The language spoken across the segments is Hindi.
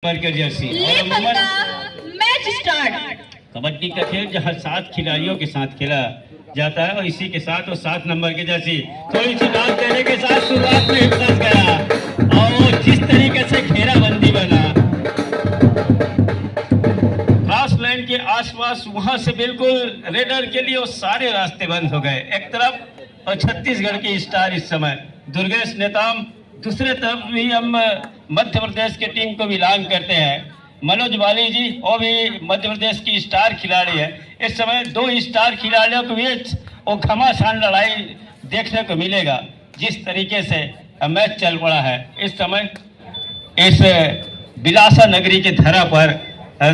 के जर्सी मैच स्टार्ट। कबड्डी का खेल जहाँ 7 खिलाड़ियों के साथ खेला जाता है और इसी के साथ और 7 नंबर की जर्सी थोड़ी सी डाल देने के साथ शुरुआत में फंस गया और जिस तरीके से घेराबंदी बना क्रॉस लाइन के आसपास, वहां से बिल्कुल रेडर के लिए वो सारे रास्ते बंद हो गए एक तरफ, और छत्तीसगढ़ के स्टार इस समय दुर्गेश नेताम, दूसरे तरफ भी हम मध्य प्रदेश की टीम को भी ऐलान करते हैं मनोज वाली जी, वो भी मध्य प्रदेश की स्टार खिलाड़ी है। इस समय 2 स्टार खिलाड़ियों के बीच वो घमासान लड़ाई देखने को मिलेगा। जिस तरीके से मैच चल पड़ा है इस समय इस बिलासा नगरी के धरा पर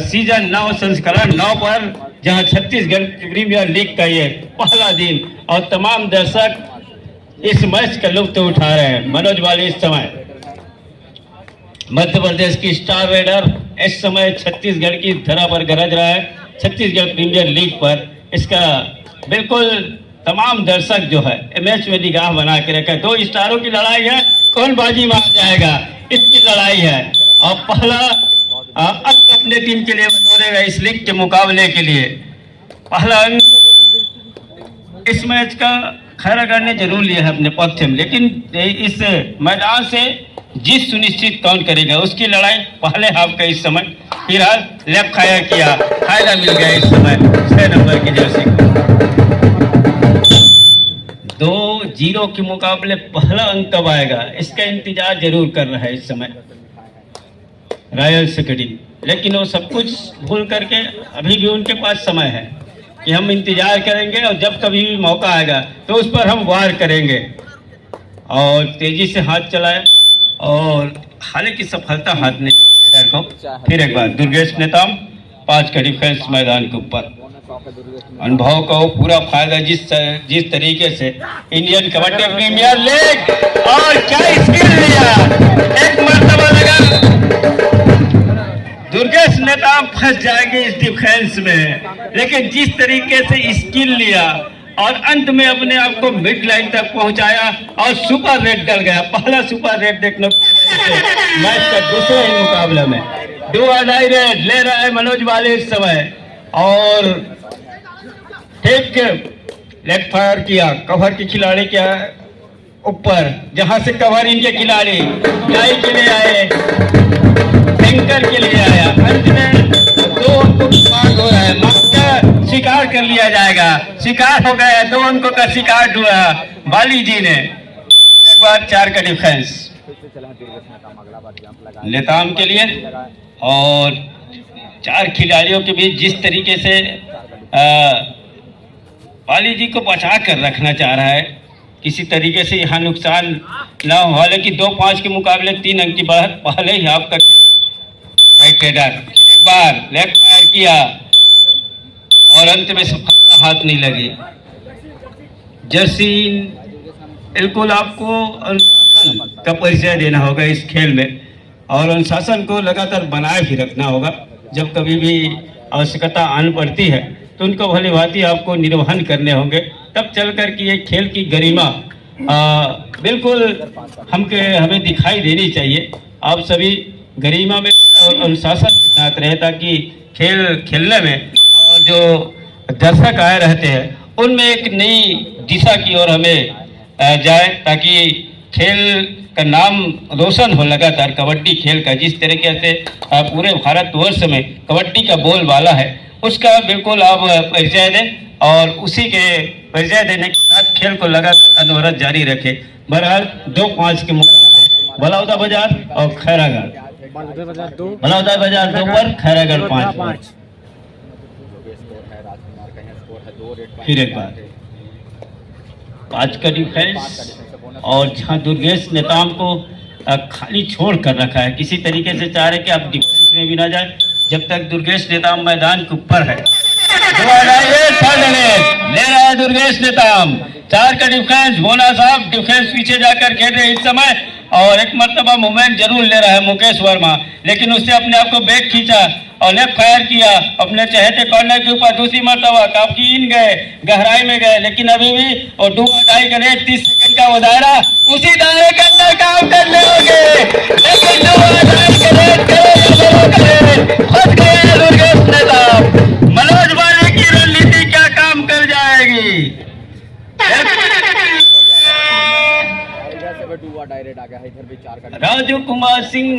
सीजन 9 संस्करण 9 पर, जहां छत्तीसगढ़ प्रीमियर लीग का ये पहला दिन और तमाम दर्शक इस मैच का लुत्फ उठा रहे हैं। मनोज वाली इस समय मध्य प्रदेश की स्टार रेडर इस समय छत्तीसगढ़ की धरा पर गरज रहा है, छत्तीसगढ़ प्रीमियर लीग पर। इसका बिल्कुल तमाम दर्शक जो है मैच में निगाह बना के रखा है। 2 स्टारों की लड़ाई है, कौन बाजी मार जाएगा इसकी लड़ाई है। और पहला अंक अपने टीम के लिए बटोरेगा इस लीग के मुकाबले के लिए। पहला अंक इस मैच का खैरागढ़ ने जरूर लिया है अपने पक्ष में, लेकिन इस मैदान से जीत सुनिश्चित कौन करेगा उसकी लड़ाई पहले हाफ का इस समय फिलहाल लेफ्ट फायर किया, फायदा मिल गया इस समय 6 नंबर की जर्सी को। 2-0 के मुकाबले पहला अंक कब आएगा इसका इंतजार जरूर कर रहा है इस समय रॉयल सेक्रेटरी, लेकिन वो सब कुछ भूल करके अभी भी उनके पास समय है कि हम इंतजार करेंगे और जब कभी भी मौका आएगा तो उस पर हम वार करेंगे। और तेजी से हाथ चलाए और हालांकि सफलता हाथ ने को फिर एक बार दुर्गेश नेताम 5 का डिफेंस मैदान के ऊपर। अनुभव का पूरा फायदा जिस तरीके से इंडियन कबड्डी प्रीमियर लीग, और क्या स्किल लिया, एक मरतबा लगा दुर्गेश नेताम फंस जाएंगे इस डिफेंस में, लेकिन जिस तरीके से स्किल लिया और अंत में अपने आप को मिड लाइन तक पहुंचाया और सुपर रेड डल गया। पहला सुपर रेड देखने को मैच का दूसरे ही मुकाबले में 2-2 रेड ले रहा है मनोज वाले इस समय। और ठीक लेग फायर किया कवर के खिलाड़ी के ऊपर, जहां से कवर इनके खिलाड़ी डाई के लिए आए, टैंकर के लिए आया। अंत में 2 अंकों की मांग हो रहा है, शिकार कर लिया जाएगा, शिकार हो गया, 2 अंकों का शिकार हुआ बाली जी ने। एक बार 4 का डिफेंस नेताम के लिए, और 4 खिलाड़ियों के बीच जिस तरीके से बाली जी को बचा कर रखना चाह रहा है, किसी तरीके से यहाँ नुकसान ना हो। हालांकि 2-5 के मुकाबले 3 अंक की बढ़त पहले ही आपका राइट रेडर एक बार लेफ्ट फायर किया और अंत में सफलता हाथ नहीं लगी। जर्सी बिल्कुल आपको अनुशासन का परिचय देना होगा इस खेल में, और अनुशासन को लगातार बनाए भी रखना होगा। जब कभी भी आवश्यकता आन पड़ती है तो उनको भली भांति आपको निर्वहन करने होंगे, तब चलकर कि ये खेल की गरिमा बिल्कुल हमें दिखाई देनी चाहिए। आप सभी गरिमा में और अनुशासन के साथ रहे, ताकि खेल खेलने में और जो दर्शक आए रहते हैं उनमें एक नई दिशा की ओर हमें जाए, ताकि खेल का नाम रोशन हो लगातार। कबड्डी खेल का जिस तरीके से पूरे भारतवर्ष में कबड्डी का बोलबाला है उसका बिल्कुल आप परिचय दें, और उसी के परिचय देने के साथ खेल को लगातार अनवरत जारी रखें। बहरहाल 2-5 के मुकाबले बलौदा बाजार और खैरागढ़, बलौदा बाजार 2 पर, खैरागढ़ 5। फिर एक बार 5 का डिफेंस, और जहां दुर्गेश नेताम को खाली छोड़ कर रखा है, किसी तरीके से चाह रहे कि आप डिफेंस में भी ना जाए जब तक दुर्गेश नेताम मैदान के ऊपर है। ले रहा है दुर्गेश नेताम 4 का डिफेंस। बोना साहब डिफेंस पीछे जाकर खेल रहे इस समय, और एक मरतबा मूवमेंट जरूर ले रहा है मुकेश वर्मा, लेकिन उससे अपने आप को बैक खींचा और लेफ्ट फायर किया अपने चहेते कॉर्नर के ऊपर। दूसरी मरतबा काफी इन गए, गहराई में गए, लेकिन अभी भी और 2-2 का रेट 30 सेकंड का वो दायरा, उसी दायरे के अंदर काम करने होंगे, लेकिन 2-2 का रेट सिंह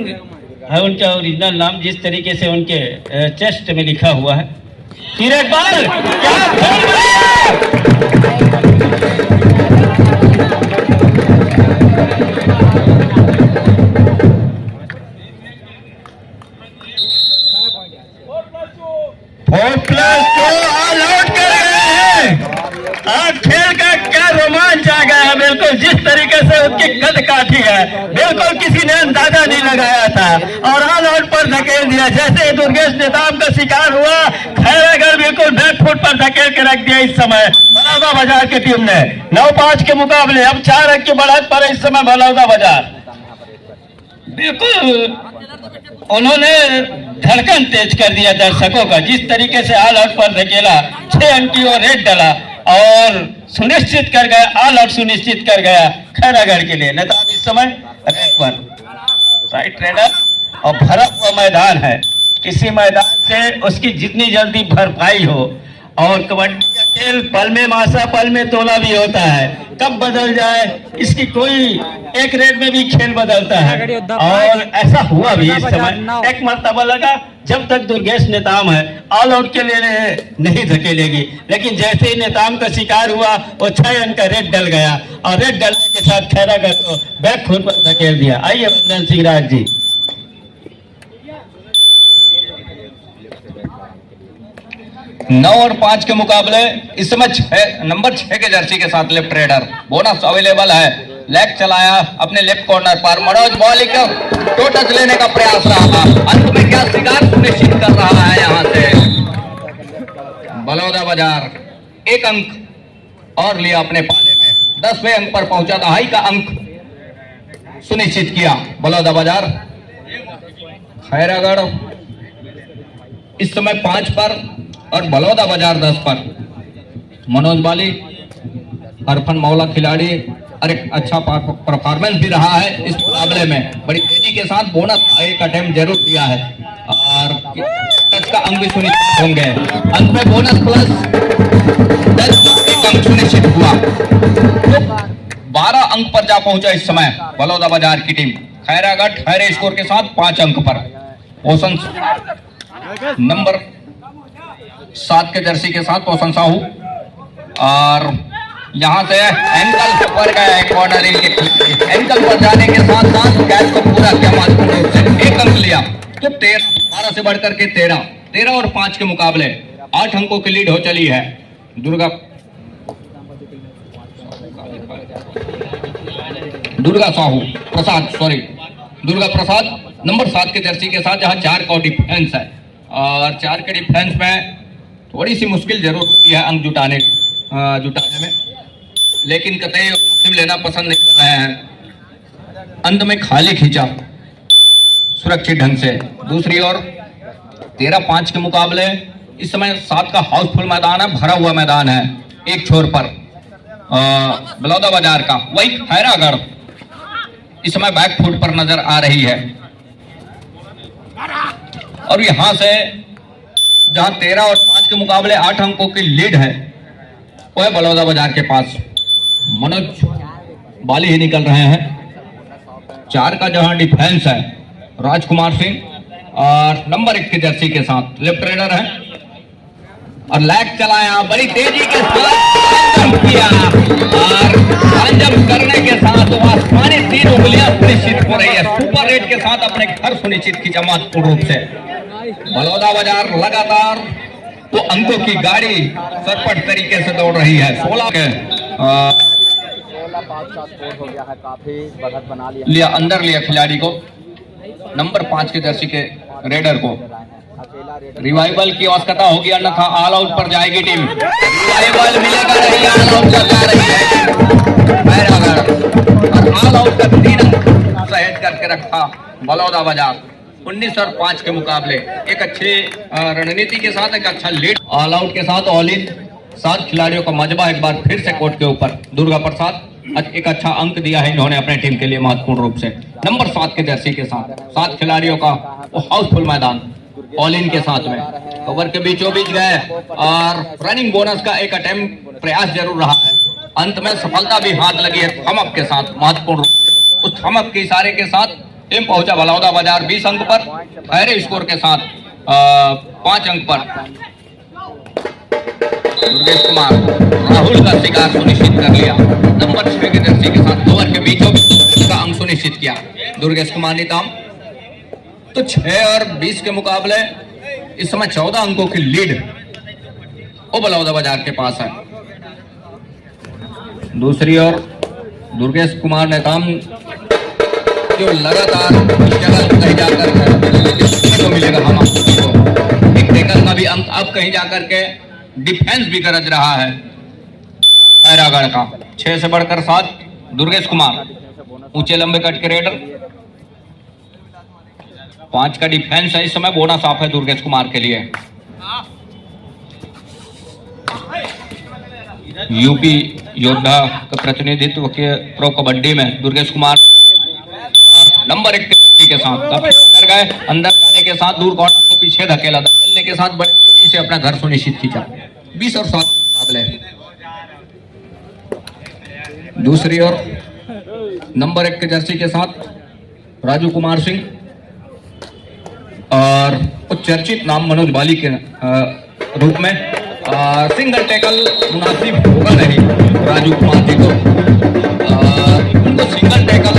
है उनका ओरिजिनल नाम, जिस तरीके से उनके चेस्ट में लिखा हुआ है। फिर एक बार क्या खेल ऑल आउट कर रहे हैं। आज खेल का क्या रोमांच आ गया है। बिल्कुल जिस तरीके से उनकी कद काठी है, बिल्कुल किसी ने अंदाजा नहीं लगाया था और ऑल आउट पर धकेल दिया। जैसे दुर्गेश नेताम का शिकार हुआ, खैरागढ़ बिल्कुल बैकफुट पर धकेल के रख दिया। इस समय बलौदा बाजार की टीम ने 9-5 के मुकाबले अब 4 अंक की बढ़त पर इस समय बलौदा बाजार बिल्कुल उन्होंने धड़कन तेज कर दिया दर्शकों का। जिस तरीके से ऑल आउट पर धकेला, 6 अंक की ओर रेड डाला और सुनिश्चित कर गया, ऑल आउट सुनिश्चित कर गया खैरागढ़ के लिए। नेता इस समय रेड पर राइट रेडर और भरा हुआ मैदान है। इसी मैदान से उसकी जितनी जल्दी भरपाई हो, और कबड्डी का खेल पल में मासा पल में तोला भी होता है, कब बदल जाए इसकी कोई एक रेड में भी खेल बदलता है। और ऐसा हुआ भी इस समय। एक मर्तबा लगा जब तक दुर्गेश नेताम है ऑल आउट के लिए नहीं धकेलेगी, लेकिन जैसे ही नेताम का शिकार हुआ वो 6 अंक का रेड डल गया और रेड डलने के साथ खैरागढ़ को बैक फुट पर धकेल दिया। आइए वंदन सिंह राज जी। 9 और 5 के मुकाबले इस समय नंबर 6 के जर्सी के साथ लेफ्ट रेडर बोनस अवेलेबल है। लेग चलाया अपने लेफ्ट कॉर्नर पर, मनोज बॉलिंग को टच लेने का प्रयास रहा। अंत में क्या शिकार सुनिश्चित कर रहा है यहां से बलौदा बाजार। 1 अंक और लिया अपने पाले में, 10वें अंक पर पहुंचा। दहाई का अंक सुनिश्चित किया बलौदा बाजार। खैरागढ़ इस समय 5 पर और बलौदा बाजार 10 पर। मनोज बाली अरफन मौला खिलाड़ी और एक अच्छा परफॉर्मेंस भी रहा है इस मुकाबले में। बड़ी तेजी के साथ बोनस एक अटेम्प्ट जरूर दिया है और टच का अंक भी सुनिश्चित होंगे। अंत में बोनस प्लस 10 अंक सुनिश्चित हुआ, तो 12 अंक पर जा पहुंचा इस समय बलौदा बाजार की टीम। खैरागढ़ खैरे स्कोर के साथ 5 अंक पर। पोषण नंबर 7 के जर्सी के साथ पोषण साहू, और यहां से एंकल पर गया कॉर्नर एंकल पर जाने के साथ साथ कैच को पूरा किया महत्वपूर्ण रूप से। 1 अंक लिया, तो 12 से बढ़कर के 13 और 5 के मुकाबले 8 अंकों की लीड हो चली है। दुर्गा प्रसाद नंबर 7 के जर्सी के साथ, जहां 4 का डिफेंस है और 4 के डिफेंस में थोड़ी सी मुश्किल जरूर होती है अंक जुटाने में, लेकिन कतई जोखिम लेना पसंद नहीं कर रहे हैं। अंत में खाली खींचा सुरक्षित ढंग से। दूसरी ओर 13-5 के मुकाबले इस समय 7 का हाउसफुल मैदान है, भरा हुआ मैदान है। एक छोर पर बलौदा बाजार का, वही खैरागढ़ इस समय बैक फुट पर नजर आ रही है। और यहां से जहां 13 और 5 के मुकाबले 8 अंकों की लीड है, वो है बलौदा बाजार के पास। मनोज बाली ही निकल रहे हैं। 4 का जहां डिफेंस है राजकुमार सिंह और नंबर 1 की जर्सी के साथ लेफ्ट रेडर है, और लैग चलाया बड़ी तेजी के साथ किया और अंजम करने के साथ वो आसमानी 3 उंगलियां सुनिश्चित हो रही है। सुपर रेट के साथ अपने घर सुनिश्चित की महत्वपूर्ण रूप से। बलौदा बाजार लगातार तो अंकों की गाड़ी सरपट तरीके से दौड़ रही है। 16 के 16 हो गया है, काफी बढ़त बना लिया अंदर लिया खिलाड़ी को, नंबर 5 के जर्सी के रेडर को। रिवाइवल की आवश्यकता होगी, अन्यथा ऑल आउट पर जाएगी टीम। रिवाइवल मिलेगा नहीं, ऑल आउट पर जा रही है खैरागढ़ और ऑल आउट का 3 अंक सहेज करके रखा बलौदा बाजार। 19 और 5 के मुकाबले एक अच्छी रणनीति के साथ एक अच्छा लीड, ऑल आउट के साथ ऑल इन 7 खिलाड़ियों का मजबा एक बार फिर से कोर्ट के ऊपर। दुर्गा प्रसाद एक अच्छा अंक दिया है इन्होंने अपने टीम के लिए महत्वपूर्ण रूप से। नंबर 7 के जर्सी के साथ 7 खिलाड़ियों का वो हाउसफुल मैदान ऑल इन के साथ में कवर के बीचों बीच गए और रनिंग बोनस का एक अटेम्प्ट प्रयास जरूर रहा है। अंत में सफलता भी हाथ लगी है थमक के साथ महत्वपूर्ण रूप से। उस थमक के इशारे के साथ टीम पहुंचा बलौदा बाजार 20 अंक पर, खैरे स्कोर के साथ 5 अंक पर। दुर्गेश कुमार राहुल का शिकार सुनिश्चित कर लिया, नंबर 6 के जर्सी के साथ ओवर के बीचों का अंक सुनिश्चित किया दुर्गेश कुमार निताम। तो 6 और 20 के मुकाबले इस समय 14 अंकों की लीड वो बलौदा बाजार के पास है। दूसरी ओर दुर्गेश कुमार नेताम जो लगातार स्ट्रगल कहीं जाकर तो मिलेगा हम आपको एक टेकल का भी अंक अब कहीं जाकर के डिफेंस भी गरज रहा है खैरागढ़ का। 6 से बढ़कर 7 दुर्गेश कुमार ऊंचे लंबे कट के रेडर, 5 का डिफेंस है इस समय, बोनस ऑफ है दुर्गेश कुमार के लिए। यूपी योद्धा का प्रतिनिधित्व के प्रो कबड्डी में दुर्गेश कुमार नंबर 1 के साथ अंदर गए, अंदर जाने के साथ दूर कॉर्नर को पीछे धकेलने के साथ बड़ी तेजी से अपना घर सुनिश्चित खींचा। 20 और 7 मुकाबले। दूसरी ओर नंबर 1 के जर्सी के साथ राजू कुमार सिंह और कुछ चर्चित नाम मनोज बाली के रूप में। सिंगल टैकल मुनासिब होगा नहीं राजू कुमार जी को, उनको सिंगल टैकल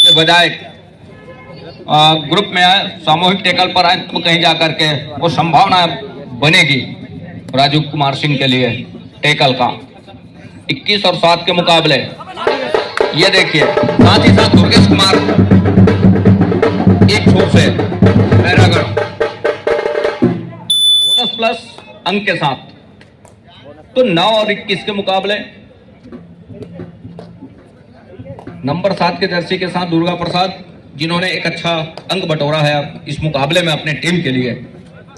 के बजाय ग्रुप में आए, सामूहिक टैकल पर आए तो कहीं जाकर के वो संभावना बनेगी राजू कुमार सिंह के लिए टैकल का। 21 और 7 के मुकाबले। ये देखिए साथ ही साथ दुर्गेश कुमार एक छोर से खैरागढ़ बोनस प्लस अंक के साथ। तो 9 और 21 के मुकाबले नंबर 7 के जर्सी के साथ दुर्गा प्रसाद जिन्होंने एक अच्छा अंक बटोरा है इस मुकाबले में अपने टीम के लिए।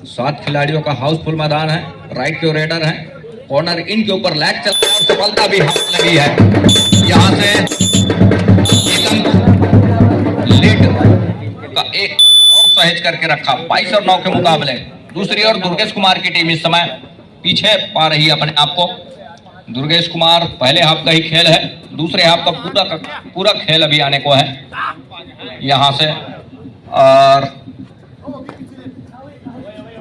7 खिलाड़ियों का हाउसफुल मैदान है, राइट के रेडर है, कॉर्नर इन के ऊपर लैग चल रहा है और सफलता भी हाथ लगी है। यहां से एक अंक लीड का एक और सहेज करके रखा। 22 और 9 के मुकाबले। दूसरी ओर दुर्गेश कुमार की टीम इस समय पीछे पा रही है अपने आप को। दुर्गेश कुमार पहले हाफ का ही खेल है, दूसरे हाफ का पूरा खेल अभी आने को है यहां से। और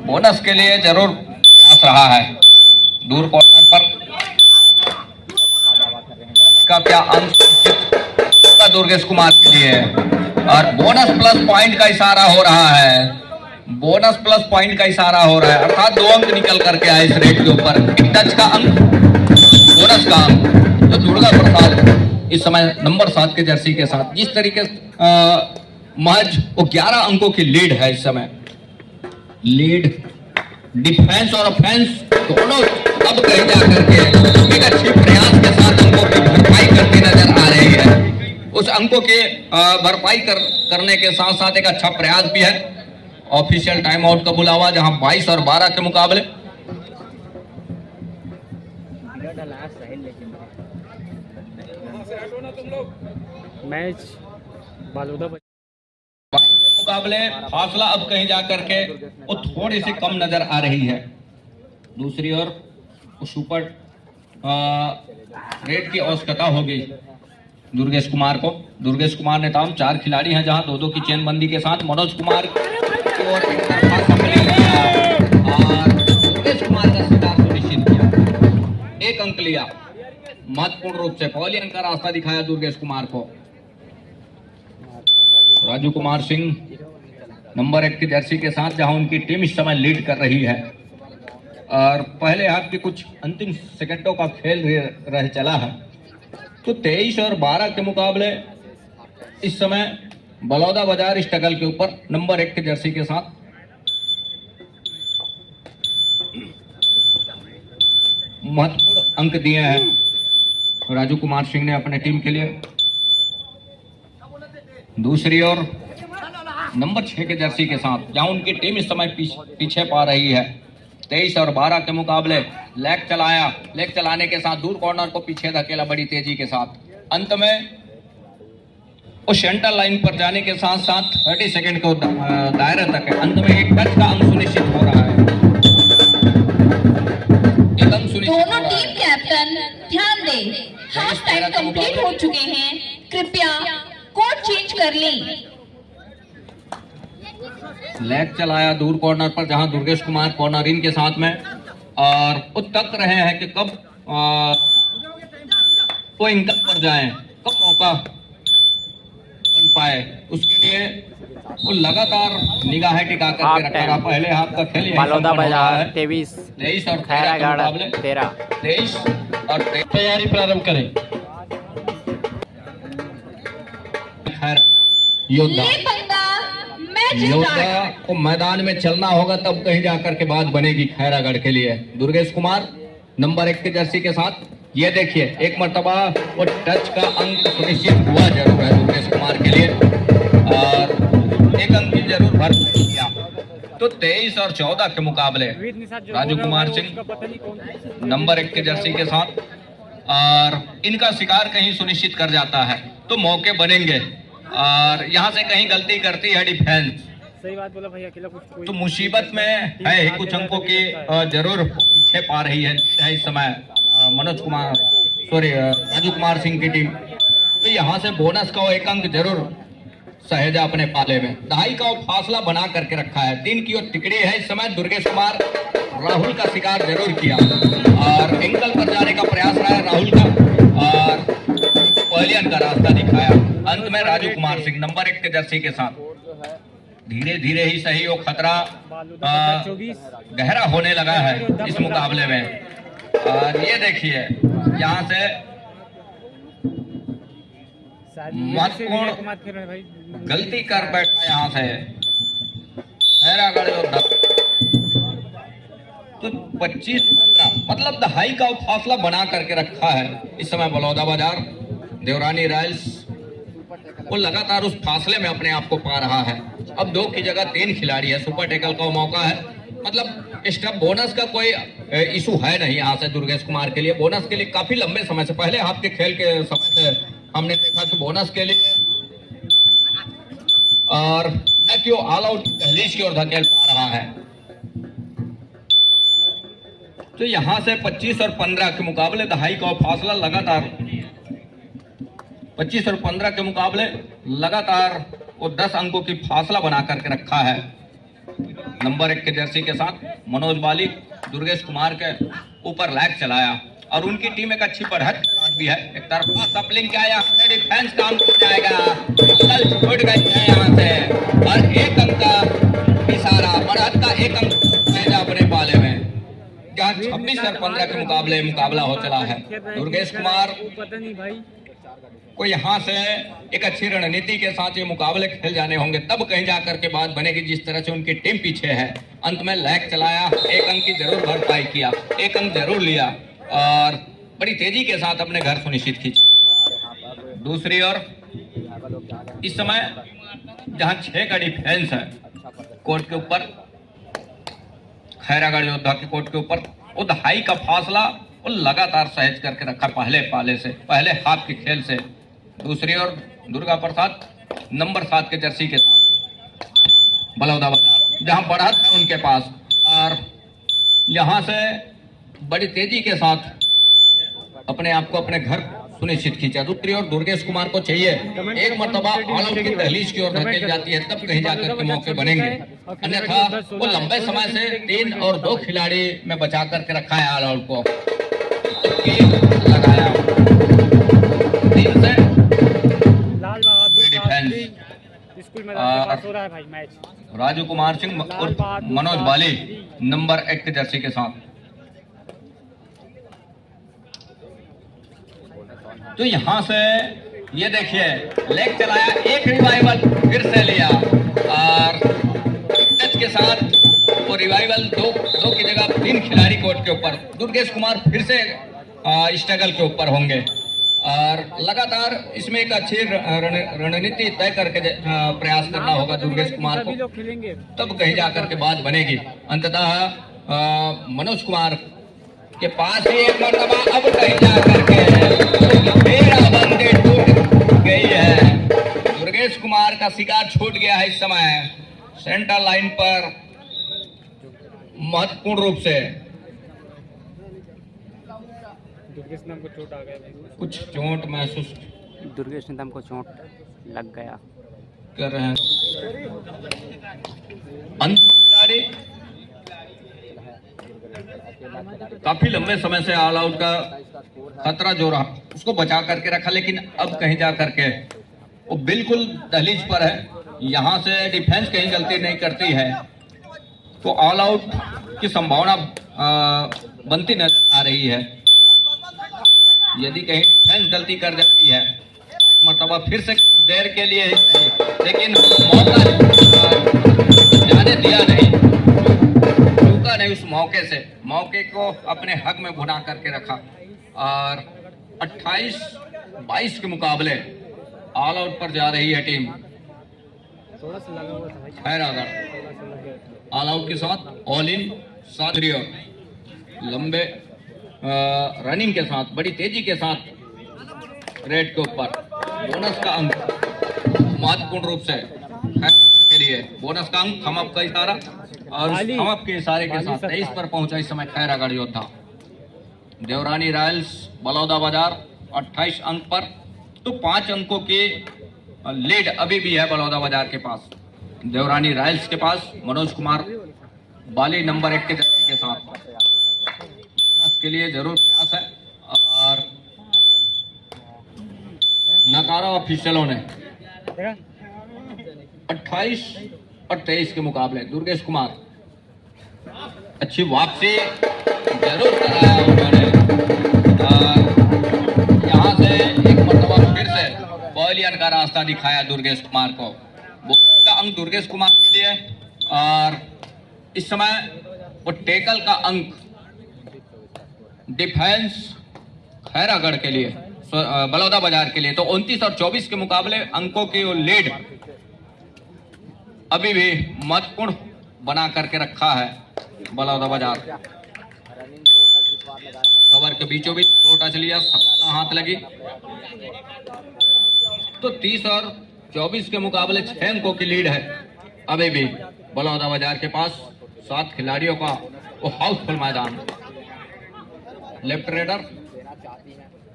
बोनस के लिए जरूर प्रयास रहा है दूर कॉर्नर पर का क्या अंक होगा दुर्गेश कुमार के लिए। और बोनस प्लस पॉइंट का इशारा हो रहा है, बोनस प्लस पॉइंट का इशारा हो रहा है, अर्थात 2 अंक निकल करके आए इस रेट के ऊपर। एक टच का अंक, बोनस का अंक। तो दुर्गा प्रसाद इस समय नंबर 7 के जर्सी के साथ जिस तरीके महज वो 11 अंकों की लीड है इस समय। लीड डिफेंस और ऑफेंस दोनों अब कहीं जाकर के एक अच्छे प्रयास के साथ अंकों की भरपाई करती नजर आ रही है। उस अंकों के भरपाई करने के साथ साथ एक अच्छा प्रयास भी है। ऑफिशियल टाइम आउट का बुलावा जहां 22 और 12 के मुकाबले। मैच बलौदा मुकाबले फासला अब कहीं जाकर के वो थोड़ी सी कम नजर आ रही है। दूसरी ओर सुपर रेट की आवश्यकता होगी दुर्गेश कुमार को। दुर्गेश कुमार ने तमाम 4 खिलाड़ी हैं जहां 2-2 की चेनबंदी के साथ मनोज कुमार और दुर्गेश कुमार का शिकार सुनिश्चित किया। 1 अंक लिया, महत्वपूर्ण रूप से पॉलियन का रास्ता दिखाया दुर्गेश कुमार को। राजू कुमार सिंह नंबर 1 की जर्सी के साथ जहां उनकी टीम इस समय लीड कर रही है और पहले हाफ के कुछ अंतिम सेकंडों का खेल रह चला है। तो 23 और 12 के मुकाबले इस समय बलौदा बाजार स्ट्रगल के ऊपर नंबर 1 के जर्सी के साथ। महत्वपूर्ण अंक दिए हैं राजू कुमार सिंह ने अपने टीम के लिए। दूसरी ओर नंबर 6 के जर्सी के साथ जहां उनकी टीम इस समय पीछे पा रही है। 23 और 12 के मुकाबले लेग चलाया, लेग चलाने के साथ दूर कॉर्नर को पीछे धकेला बड़ी तेजी के साथ। अंत में उस सेंटर लाइन पर जाने के साथ साथ 30 सेकंड को दायरे तक है। अंत में एक टच का अंक सुनिश्चित हो रहा है। एक अंक सुनिश्चित दोनों टीम कैप्टन ध्यान दें, हाफ टाइम कंप्लीट हो चुके हैं। कृपया कोड चेंज कर ली। लेग चलाया दूर कॉर्नर पर, जहां दुर्गेश कुमार कॉर्नर इन के साथ में, और वो तक रहे हैं कि कब वो इंकल पर जाएं, कब मौका बन पाए। उसके लिए वो लगातार निगाहें टिका करके रखा रहा। पहले हाथ का खेल बलौदा बाजार 23 और खैरागढ़ 13 23 और 23 तैयारी प्रारंभ करें। योद्धा ले पंगा, मैच योद्धा स्टार्ट। को मैदान में चलना होगा, तब कहीं जाकर के बात बनेगी खैरागढ़ के लिए। दुर्गेश कुमार नंबर 1 की जर्सी के साथ, ये देखिए एक मर्तबा वो टच का अंक सुनिश्चित हुआ जरूर है दुर्गेश कुमार के लिए, और एक अंक की जरूर भर किया। तो 23 और 14 के मुकाबले राजू कुमार सिंह नंबर 1 की जर्सी के साथ, और इनका शिकार कहीं सुनिश्चित कर जाता है तो मौके बनेंगे, और यहाँ से कहीं गलती करती है डिफेंस सही बात बोला भाई, अकेला कुछ तो मुसीबत में है ही। कुछ अंकों की जरूर पीछे पा रही है इस समय मनोज कुमार राजू कुमार सिंह की टीम। तो यहाँ से बोनस का वो एक अंक जरूर सहेजा अपने पाले में। दहाई का वो फासला बना करके रखा है। 3 की ओर टिकड़ी है इस समय। दुर्गेश कुमार राहुल का शिकार जरूर किया और एंकल पर जाने का प्रयास रहा है राहुल का, और पहलियन का रास्ता दिखाया। अंत में राजू कुमार सिंह नंबर 1 के जर्सी के साथ धीरे धीरे ही सही वो खतरा गहरा होने लगा है इस मुकाबले में। और ये देखिए यहाँ से महत्वपूर्ण गलती कर बैठा यहाँ से खैरागढ़ योद्धा। तो 25-15 मतलब दहाई का फासला बना करके रखा है इस समय बलौदा बाजार। देवरानी रॉयल्स वो लगातार उस फासले में अपने आप को पा रहा है। अब 2 की जगह 3 खिलाड़ी है। सुपर टैकल का मौका है, मतलब स्टंप बोनस का कोई इशू है नहीं यहाँ से दुर्गेश कुमार के लिए। बोनस के लिए काफी लंबे समय से, पहले हाफ के खेल के समय से हमने देखा कि बोनस के लिए और न कि वो ऑल आउट दहलीज की ओर धकेल पा रहा है। तो यहाँ से 25 और 15 के मुकाबले दहाई का फासला लगातार 25 और 15 के मुकाबले लगातार वो 10 अंकों की फासला बना करके रखा है नंबर 1 के जर्सी के साथ। मनोज बाली दुर्गेश कुमार के ऊपर लैग चलाया और उनकी टीम एक अच्छी बढ़त भी है। एक तरफा सप्लिंग क्या यहाँ से डिफेंस काम कर जाएगा, कल छूट गई है यहाँ से, और 1 अंक का इशारा बढ़त का 1 अंक अपने पाले में। जहाँ 26 और 15 के मुकाबले मुकाबला हो चला है। दुर्गेश कुमार को यहाँ से एक अच्छी रणनीति के साथ ये मुकाबले खेल जाने होंगे, तब कहीं जाकर के बात बनेगी। जिस तरह से उनकी टीम पीछे है, अंत में लैग चलाया, 1 अंक की जरूर भरपाई किया, 1 अंक जरूर लिया और बड़ी तेजी के साथ अपने घर सुनिश्चित खींचा। दूसरी ओर इस समय जहां 6 का डिफेंस है कोर्ट के ऊपर, खैरागढ़ योद्धा के कोर्ट के ऊपर, वो दहाई का फासला वो लगातार सहेज करके रखा पहले पाले से, पहले हाफ के खेल से। दूसरी ओर दुर्गा प्रसाद नंबर 7 के जर्सी के साथ बलौदा बाजार, जहां बढ़त है उनके पास, और यहां से बड़ी तेजी के साथ अपने आप को अपने घर सुनिश्चित खींचा। दूसरी ओर दुर्गेश कुमार को चाहिए एक मर्तबा ऑल आउट की दहलीज की ओर धकेल जाती है, तब कहीं जाकर के मौके बनेंगे। अन्यथा वो लंबे समय से 3 और 2 खिलाड़ी में बचा करके रखा है ऑल आउट को, लगाया 3 से राजू कुमार सिंह और मनोज बाली नंबर 1 के जर्सी के साथ। तो यहां से ये देखिए लेग चलाया, 1 रिवाइवल फिर से लिया और टच के साथ वो रिवाइवल 2 की जगह 3 खिलाड़ी कोर्ट के ऊपर। दुर्गेश कुमार फिर से स्ट्रगल के ऊपर होंगे और लगातार इसमें एक अच्छी रणनीति तय करके प्रयास करना होगा दुर्गेश कुमार को, तब कहीं जाकर के बात बनेगी। अंततः मनोज कुमार के पास ही एक मरतबा अब कहीं जाकर के घेराबंदी टूट गई है। दुर्गेश कुमार का शिकार छूट गया है इस समय सेंटर लाइन पर महत्वपूर्ण रूप से। दुर्गेश को चोट आ गया, कुछ चोट महसूस, दुर्गेश को चोट लग गया। कर रहे हैं। अंतिम खिलाड़ी काफी लंबे समय से ऑल आउट का खतरा जो रहा उसको बचा करके रखा, लेकिन अब कहीं जा करके वो बिल्कुल दहलीज पर है। यहाँ से डिफेंस कहीं गलती नहीं करती है तो ऑल आउट की संभावना बनती नजर आ रही है। यदि कहीं डिफेंस गलती कर जाती है एक मरतबा फिर से देर के लिए ही सही, लेकिन मौका जाने दिया नहीं, रुका नहीं उस मौके से, मौके को अपने हक में भुना करके रखा। और 28-22 के मुकाबले ऑल आउट पर जा रही है टीम थोड़ा सा लगा हुआ था भाई, खैरागढ़। ऑल आउट के साथ ऑल इन 7 और लंबे रनिंग के साथ बड़ी तेजी के साथ रेड के ऊपर बोनस का अंक महत्वपूर्ण रूप से के लिए बोनस का अंक थम अप का इशारा और उस थम अप के इशारे के साथ 23 पर पहुंचा इस समय खैरागढ़ योद्धा। देवरानी रॉयल्स बलौदा बाजार 28 अंक पर, तो 5 अंकों की लीड अभी भी है बलौदा बाजार के पास। देवरानी रॉयल्स के पास मनोज कुमार बाली नंबर 1 के जर्सी के साथ बोनस के लिए जरूर प्रयास है और नकारा ऑफिशियलों ने 28 और 23 के मुकाबले दुर्गेश कुमार अच्छी वापसी जरूर कराया उन्होंने। यहाँ से एक मरतबा फिर से पवेलियन का रास्ता दिखाया दुर्गेश कुमार को। बोनस का अंक दुर्गेश कुमार के लिए और इस समय वो टेकल का अंक डिफेंस खैरागढ़ के लिए बलौदा बाजार के लिए। तो 29 और 24 के मुकाबले अंकों की वो लीड अभी भी महत्वपूर्ण बना करके रखा है बलौदा बाजार। कवर के बीचों बीच टच लिया, हाथ लगी। तो 30 और 24 के मुकाबले 6 अंकों की लीड है अभी भी बलौदा बाजार के पास। 7 खिलाड़ियों का वो हाउसफुल मैदान। लेफ्ट रेडर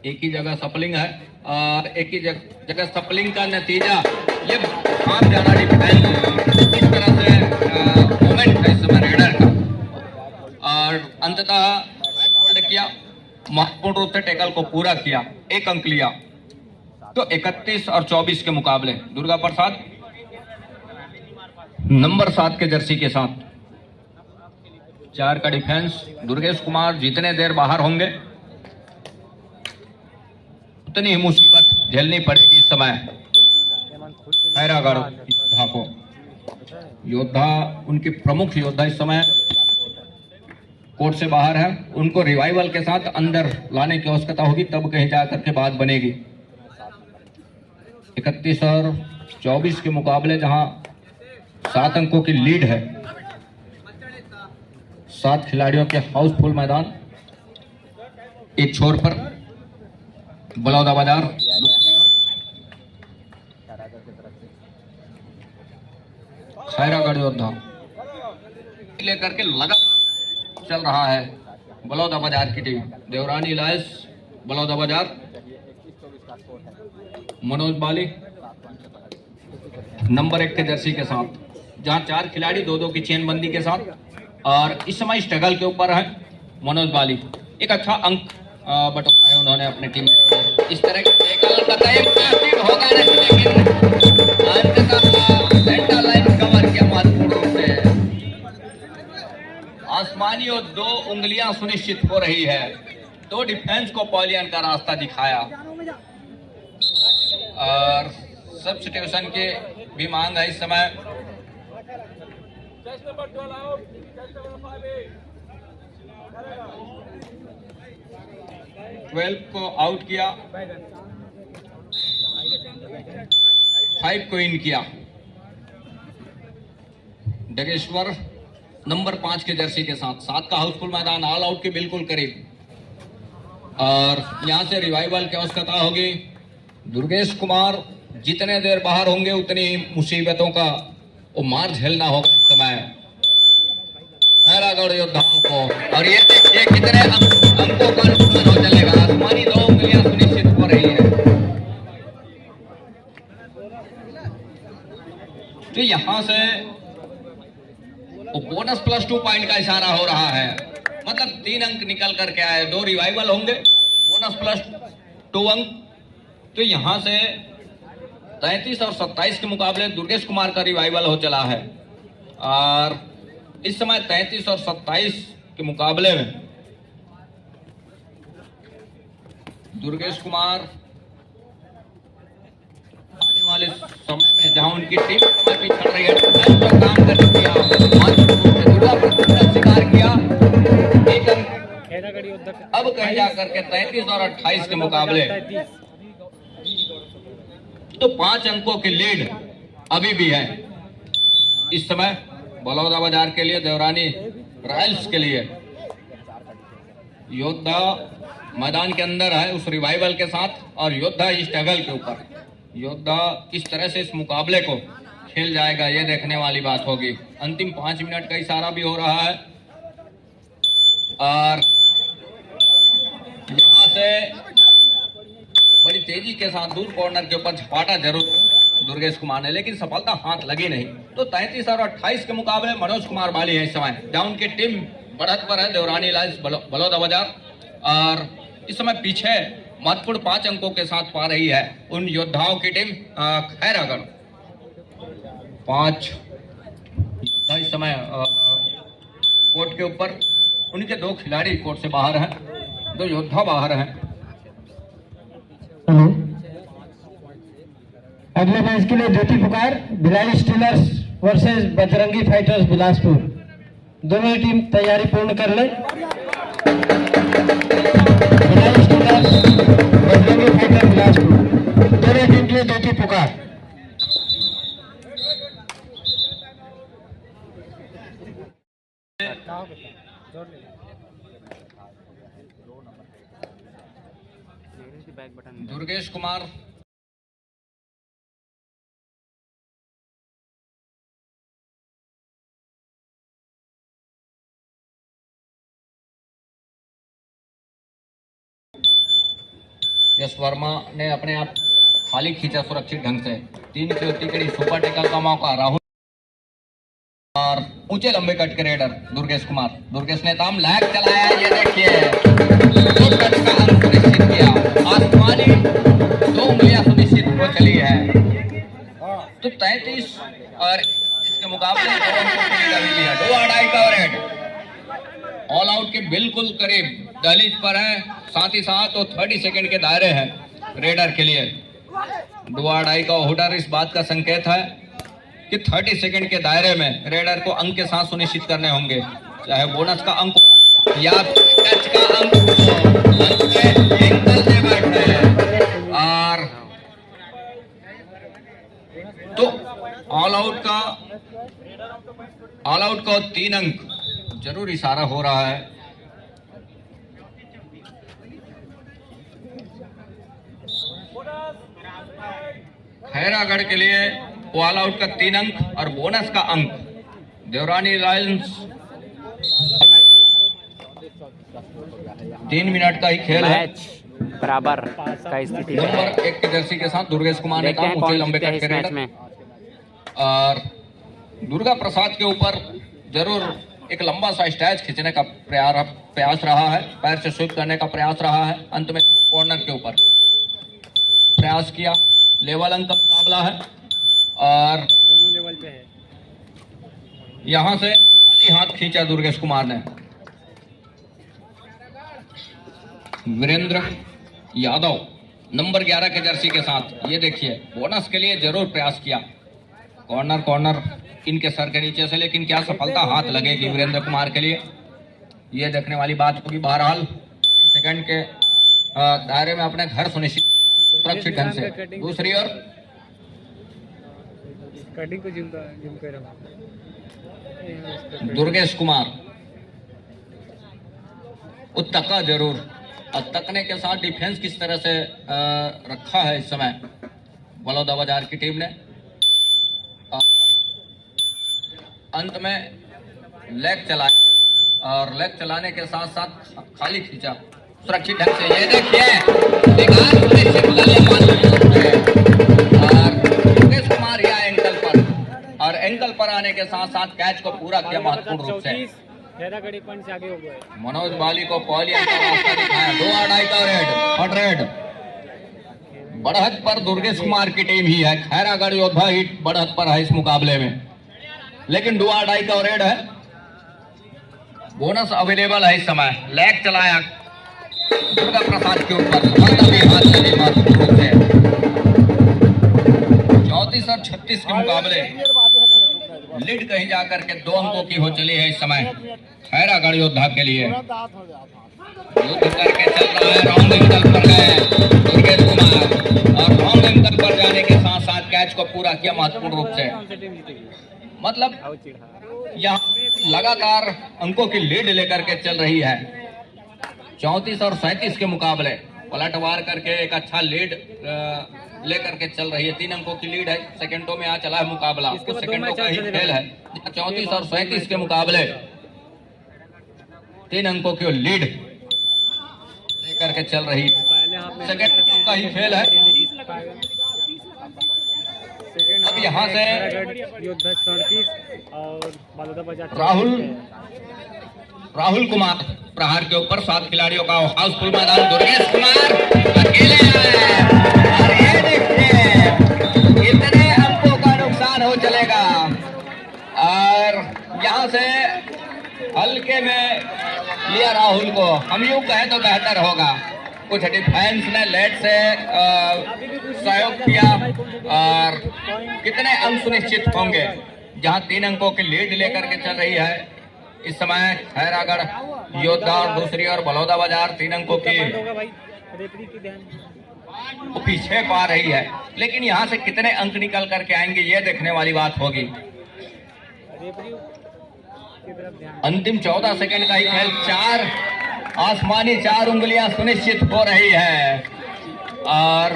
एक ही जगह सपलिंग है और एक ही जगह सपलिंग का नतीजा ये भाग जाना डिफेंस इस तरह से मोमेंट है इस समय रेडर का और अंततः होल्ड किया, महत्वपूर्ण रूप से टैकल को पूरा किया, 1 अंक लिया। तो 31 और 24 के मुकाबले दुर्गा प्रसाद नंबर 7 के जर्सी के साथ 4 का डिफेंस। दुर्गेश कुमार जितने देर बाहर होंगे उतनी ही मुसीबत झेलनी पड़ेगी इस समय खैरागढ़ योद्धा को। योद्धा उनके प्रमुख योद्धा इस समय कोर्ट से बाहर है, उनको रिवाइवल के साथ अंदर लाने की आवश्यकता होगी, तब कहीं जाकर के बात बनेगी। 31 और 24 के मुकाबले जहां 7 अंकों की लीड है, 7 खिलाड़ियों के हाउसफुल मैदान। एक छोर पर बलौदा बाजार, खैरागढ़ योद्धा लेकर के लगातार चल रहा है बलौदा बाजार की टीम। देवरानी लायंस बलौदा बाजार, मनोज बाली नंबर 1 के जर्सी के साथ, जहां 4 खिलाड़ी 2-2 की चेनबंदी के साथ और इस समय स्ट्रगल के ऊपर है मनोज बाली। एक अच्छा अंक बटोरा है उन्होंने अपनी टीम। इस तरह के टैकल बताए होगा नहीं, लेकिन सेंटर लाइन कवर किया महत्वपूर्ण रूप से। आसमानी और 2 उंगलियां सुनिश्चित हो रही है, तो डिफेंस को पवेलियन का रास्ता दिखाया और सब्स्टिट्यूशन की भी मांग है इस समय। ट्वेल्व को आउट किया, 5 को इन किया। डगेश्वर नंबर 5 के जर्सी के साथ 7 का हाउसफुल मैदान, ऑल आउट के बिल्कुल करीब और यहां से रिवाइवल की आवश्यकता होगी। दुर्गेश कुमार जितने देर बाहर होंगे उतनी मुसीबतों का वो मार झेलना होगा इस समय खैरागढ़ योद्धाओं को। और ये देखिए कितने अंकों का नुकसान हो चलेगा। आसमानी 2 उंगलियां सुनिश्चित हो रही है। यहाँ से बोनस +2 पॉइंट का इशारा हो रहा है, मतलब 3 अंक निकल करके आए, 2 रिवाइवल होंगे, बोनस +2 अंक। तो यहाँ से 33 और 27 के मुकाबले दुर्गेश कुमार का रिवाइवल हो चला है, और इस समय 33 और 27 के मुकाबले में दुर्गेश कुमार आने वाले समय में जहां उनकी टीम समय भी चल रही है, तो काम कर दिया, शिकार किया एक अंक। अब कहीं जाकर के 33 और 28 के मुकाबले तो 5 अंकों की लीड अभी भी है इस समय बलौदा बाजार के लिए, देवरानी रॉयल्स के लिए। योद्धा मैदान के अंदर है उस रिवाइवल के साथ, और योद्धा इस टेबल के ऊपर। योद्धा किस तरह से इस मुकाबले को खेल जाएगा, ये देखने वाली बात होगी। अंतिम 5 मिनट का इशारा भी हो रहा है, और यहाँ से बड़ी तेजी के साथ दूर कॉर्नर के ऊपर झपाटा जरूर दुर्गेश कुमार ने, लेकिन सफलता हाथ लगी नहीं। तो 33 और 28 के मुकाबले मनोज कुमार बाली है इस समय, जहां उनकी टीम बढ़त पर है, देवरानी लाइन्स बलौदा बाजार, और इस समय पीछे महत्वपूर्ण 5 अंकों के साथ पा रही है उन योद्धाओं की टीम खैरागढ़। 5 इस समय कोर्ट के ऊपर, उनके 2 खिलाड़ी कोर्ट से बाहर हैं, 2 योद्धा बाहर हैं। हेलो, अगले मैच के लिए ज्योति पुकार Bhilai stealers versus Bajrangi fighters Bilaspur. दोनों ही टीम तैयारी पूर्ण कर ले। भिलाई स्टीलर्स बजरंगी फाइटर्स बिलासपुर, दोनों टीम के लिए ज्योति पुकार। दुर्गेश कुमार यश वर्मा ने अपने आप खाली खींचा सुरक्षित ढंग से। 3 की तिकड़ी सुपर टैकल का मौका राहुल, और ऊंचे लंबे कट के रेडर दुर्गेश कुमार। दुर्गेश ने ताम लैग चलाया, ये देखिए 2 कट का अंक सुनिश्चित किया, आसमानी 2 उंगलियां सुनिश्चित हो चली है। तो 33 और इसके मुकाबले 2 अंकों की लीड अभी भी है। 2 का रेड ऑल आउट के बिल्कुल करीब दहलीज पर है, साथ ही साथ वो 30 सेकंड के दायरे हैं रेडर के लिए। 2 का हुडर इस बात का संकेत है कि 30 सेकंड के दायरे में रेडर को अंक के साथ सुनिश्चित करने होंगे, चाहे बोनस का अंक या टच का अंक एंगल से बैठे हैं। और तो ऑल आउट का 3 अंक जरूर इशारा हो रहा है। खैरागढ़ के लिए ऑल आउट का 3 अंक और बोनस का अंक। देवरानी लायंस 3 मिनट का ही खेल है, बराबर का स्थिति है। नंबर 1 की जर्सी के साथ दुर्गेश कुमार ने काम ऊंचे लंबे कट के रेडर में, और दुर्गा प्रसाद के ऊपर जरूर एक लंबा सा स्टैच खींचने का प्रयास रहा है, पैर से स्वीप करने का प्रयास रहा है। अंत में कॉर्नर के ऊपर प्रयास किया, लेवल अंक का मुकाबला है, और दोनों लेवल पे है। यहां से खाली हाथ खींचा दुर्गेश कुमार ने। वीरेंद्र यादव नंबर 11 के जर्सी के साथ, ये देखिए बोनस के लिए जरूर प्रयास किया। कॉर्नर इनके सर के नीचे से, लेकिन क्या सफलता हाथ लगेगी वीरेंद्र कुमार के लिए, ये देखने वाली बात होगी। बहरहाल सेकंड के दायरे में अपने घर सुरक्षित ढंग से। दूसरी ओर कटिंग को जिम कर रहा हूं। दुर्गेश कुमार उत्तका जरूर, और तकने के साथ डिफेंस किस तरह से रखा है इस समय बलौदा बाजार की टीम ने। और अंत में लेग चलाया, और लेग चलाने के साथ साथ खाली खींचा सुरक्षित ढंग से। ये देखिए और दुर्गेश कुमार या एंकल पर, और पर आने के साथ साथ कैच को पूरा किया महत्वपूर्ण रूप से। हैदरागढ़ एक पॉइंट से आगे हो गए। मनोज बाली को पहली अंक का रास्ता दिखाया, 2 का रेड, हॉट रेड। बढ़त पर दुर्गेश कुमार की टीम ही है, खैरागढ़ योद्धा ही बढ़त पर है इस मुकाबले में, लेकिन 2 का रेड है। बोनस अवेलेबल है इस समय। लेग चलाया दुर्गा प्रसाद के ऊपर, 34 और 36 के मुकाबले लीड कहीं जाकर के 2 अंकों की हो चली है इस समय खैरागढ़ योद्धा के लिए। युद्ध करके चल रहा है, रॉन्ग एंगल पर गए दुर्गेश कुमार, और रॉन्ग एंगल पर जाने के साथ साथ कैच को पूरा किया महत्वपूर्ण रूप से। मतलब यहाँ लगातार अंकों की लीड लेकर के चल रही है। 34 और 37 के मुकाबले पलटवार करके एक अच्छा लीड लेकर के चल रही है। 3 अंकों की लीड है, सेकंडों में आ चला है मुकाबला, कुछ सेकंडों का ही खेल है। 34 और 37 के मुकाबले 3 अंकों की लीड लेकर के चल रही है, सेकंडों का ही खेल है। अब यहाँ से योद्धा 37 और बलौदा बाजार राहुल कुमार प्रहार के ऊपर 7 खिलाड़ियों का हाउसफुल मैदान। दुर्गेश कुमार अकेले आए और ये देखिए कितने अंकों का नुकसान हो चलेगा। और यहाँ से हल्के में लिया राहुल को, हम यूं कहें तो बेहतर होगा। कुछ डिफेंस ने लेट से सहयोग किया और कितने अंक सुनिश्चित होंगे। जहां 3 अंकों की लीड लेकर के चल रही है इस समय खैरागढ़ योद्धा, और दूसरी ओर बलौदा बाजार 3 अंकों की पीछे पा रही है। लेकिन यहां से कितने अंक निकल करके आएंगे ये देखने वाली बात होगी। अंतिम 14 सेकंड का ही खेल, 4 आसमानी 4 उंगलियां सुनिश्चित हो रही है, और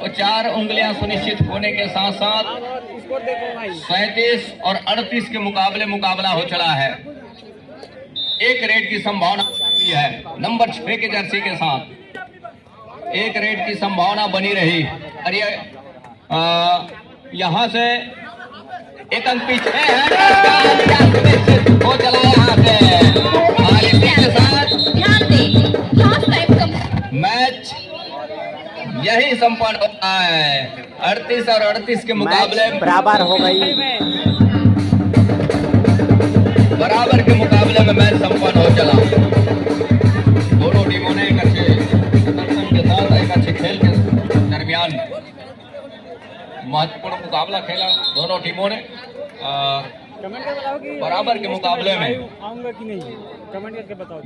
वो 4 उंगलियां सुनिश्चित होने के साथ साथ 37 और 38 के मुकाबले मुकाबला हो चला है। एक रेड की संभावना भी है नंबर 6 के जर्सी के साथ, एक रेड की संभावना बनी रही। और ये यहाँ से एक अंक पीछे है, हो चला यहाँ से। और इसी के साथ मैच यही संपन्न होता है। 38 और 38 के मुकाबले बराबर हो गई। बराबर के मुकाबले में मैच संपन्न हो चला। दोनों टीमों ने एक अच्छे प्रदर्शन के साथ एक अच्छे खेल के दरमियान महत्वपूर्ण मुकाबला खेला दोनों टीमों ने। कमेंट करके बताओ कि बराबर के मुकाबले में आऊंगा कि नहीं, कमेंट करके बताओ।